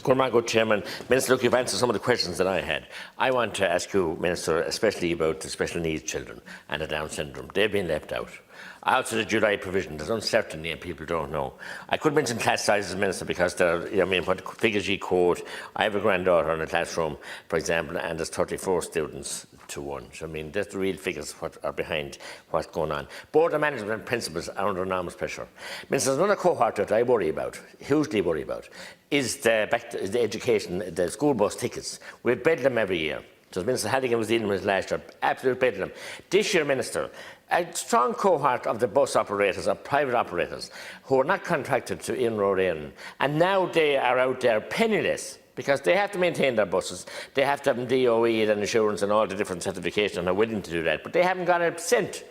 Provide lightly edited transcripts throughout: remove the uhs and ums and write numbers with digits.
Good Chairman. Minister, look, you've answered some of the questions that I had. I want to ask you, Minister, especially about the special needs children and the Down syndrome. They've been left out. Out of the July provision, there's uncertainty and people don't know. I could mention class sizes, Minister, because what figures you quote. I have a granddaughter in a classroom, for example, and there's 34 students to 1. So, that's the real figures what are behind what's going on. Board of management and principals are under enormous pressure. Minister, there's another cohort that I worry about, hugely worry about, is the education, the school bus tickets. We bed them every year. So Minister Halligan was dealing with last year, absolute bedlam. This year, Minister, a strong cohort of the bus operators or private operators who are not contracted to Inroad Éireann, and now they are out there penniless because they have to maintain their buses. They have to have DOE and insurance and all the different certifications and are willing to do that, but they haven't got a cent.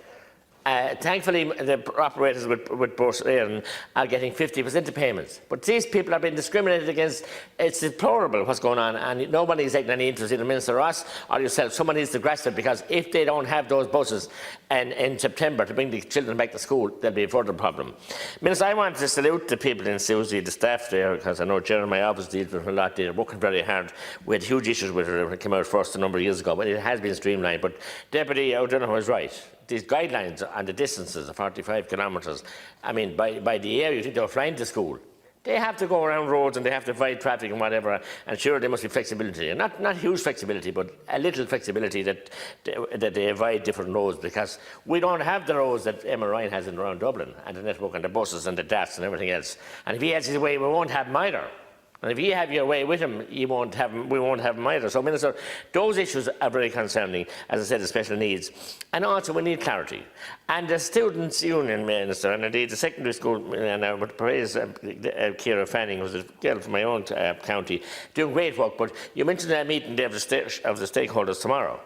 Thankfully, the operators with Bus Éireann are getting 50% of payments. But these people are being discriminated against. It's deplorable what's going on, and nobody is taking any interest in the Minister or us or yourself. Someone needs to grasp it, because if they don't have those buses in September to bring the children back to school, there'll be a further problem. Minister, I want to salute the people in Susie, the staff there, because I know Chair in my office deals with a lot. They're working very hard. We had huge issues with it when it came out first a number of years ago, but it has been streamlined. But Deputy O'Donoghue was right. These guidelines and the distances of 45 kilometres, by the area you think they're flying to school. They have to go around roads and they have to fight traffic and whatever, and sure, there must be flexibility. And not huge flexibility, but a little flexibility that they avoid different roads, because we don't have the roads that Emma Ryan has in around Dublin, and the network and the buses and the DAS and everything else. And if he has his way, we won't have them either. And if you have your way with him, we won't have him either. So, Minister, those issues are very concerning, as I said, the special needs. And also, we need clarity. And the Students' Union, Minister, and indeed the secondary school, and I would praise Ciara Fanning, who's a girl from my own county, doing great work. But you mentioned that meeting there of the stakeholders tomorrow.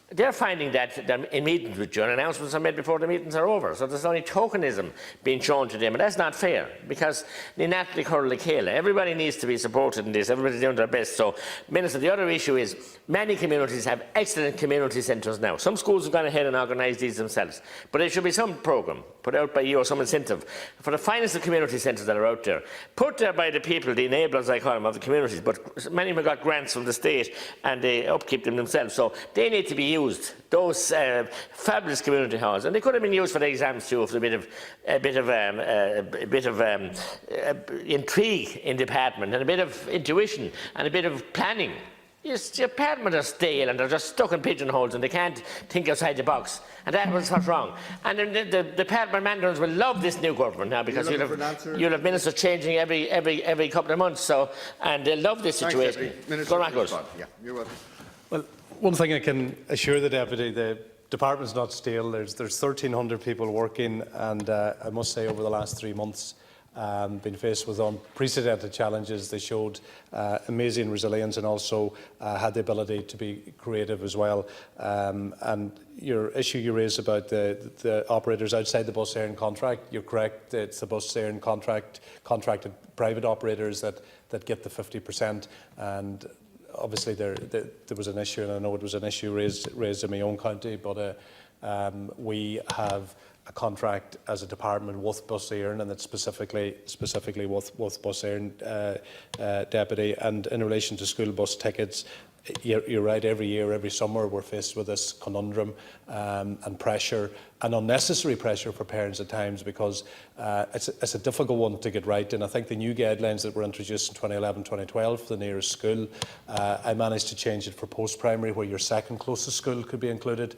They're finding that in meetings with you, and announcements are made before the meetings are over. So there's only tokenism being shown to them, and that's not fair, because everybody needs to be supported in this. Everybody's doing their best. So, Minister, the other issue is many communities have excellent community centres now. Some schools have gone ahead and organised these themselves, but there should be some programme put out by you or some incentive for the finest of community centres that are out there, put there by the people, the enablers, I call them, of the communities. But many of them have got grants from the state and they upkeep them themselves, so they need to be used, those fabulous community halls, and they could have been used for the exams too, for a bit of intrigue in the department, and a bit of intuition, and a bit of planning. Your department are stale and they're just stuck in pigeonholes and they can't think outside the box, and that was what's wrong. And the department managers will love this new government now, because you'll have ministers changing every couple of months, and they'll love this situation. Minister, yeah, you're welcome. Well, one thing I can assure the Deputy, the department's not stale. There's 1,300 people working, and I must say over the last 3 months, been faced with unprecedented challenges. They showed amazing resilience and also had the ability to be creative as well. And your issue you raised about the operators outside the Bus Éireann contract, you're correct. It's the Bus Éireann contracted private operators that get the 50%. And obviously, there was an issue, and I know it was an issue raised in my own county, but we have a contract as a department with Bus Éireann, and it's specifically with Bus Éireann, Deputy. And in relation to school bus tickets, you're right, every year, every summer, we're faced with this conundrum and pressure, and unnecessary pressure for parents at times, because it's a difficult one to get right. And I think the new guidelines that were introduced in 2011-2012 for the nearest school, I managed to change it for post-primary, where your second closest school could be included.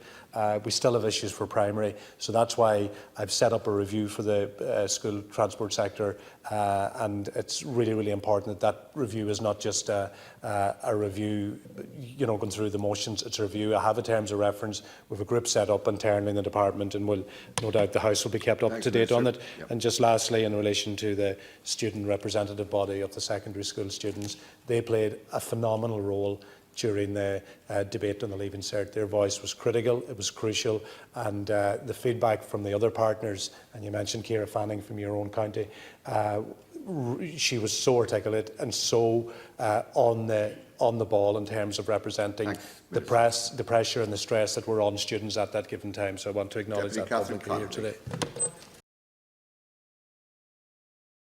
We still have issues for primary, so that's why I've set up a review for the school transport sector, and it's really, really important that review is not just a review, going through the motions. It's a review. I have a terms of reference. We have a group set up internally in the department, and no doubt the House will be kept up to date on it. Yep. And just lastly, in relation to the student representative body of the secondary school students, they played a phenomenal role during the debate on the Leaving Cert. Their voice was critical, it was crucial, and the feedback from the other partners, and you mentioned Ciara Fanning from your own county, she was so articulate and so on the ball in terms of representing the pressure and the stress that were on students at that given time. So I want to acknowledge that publicly here today.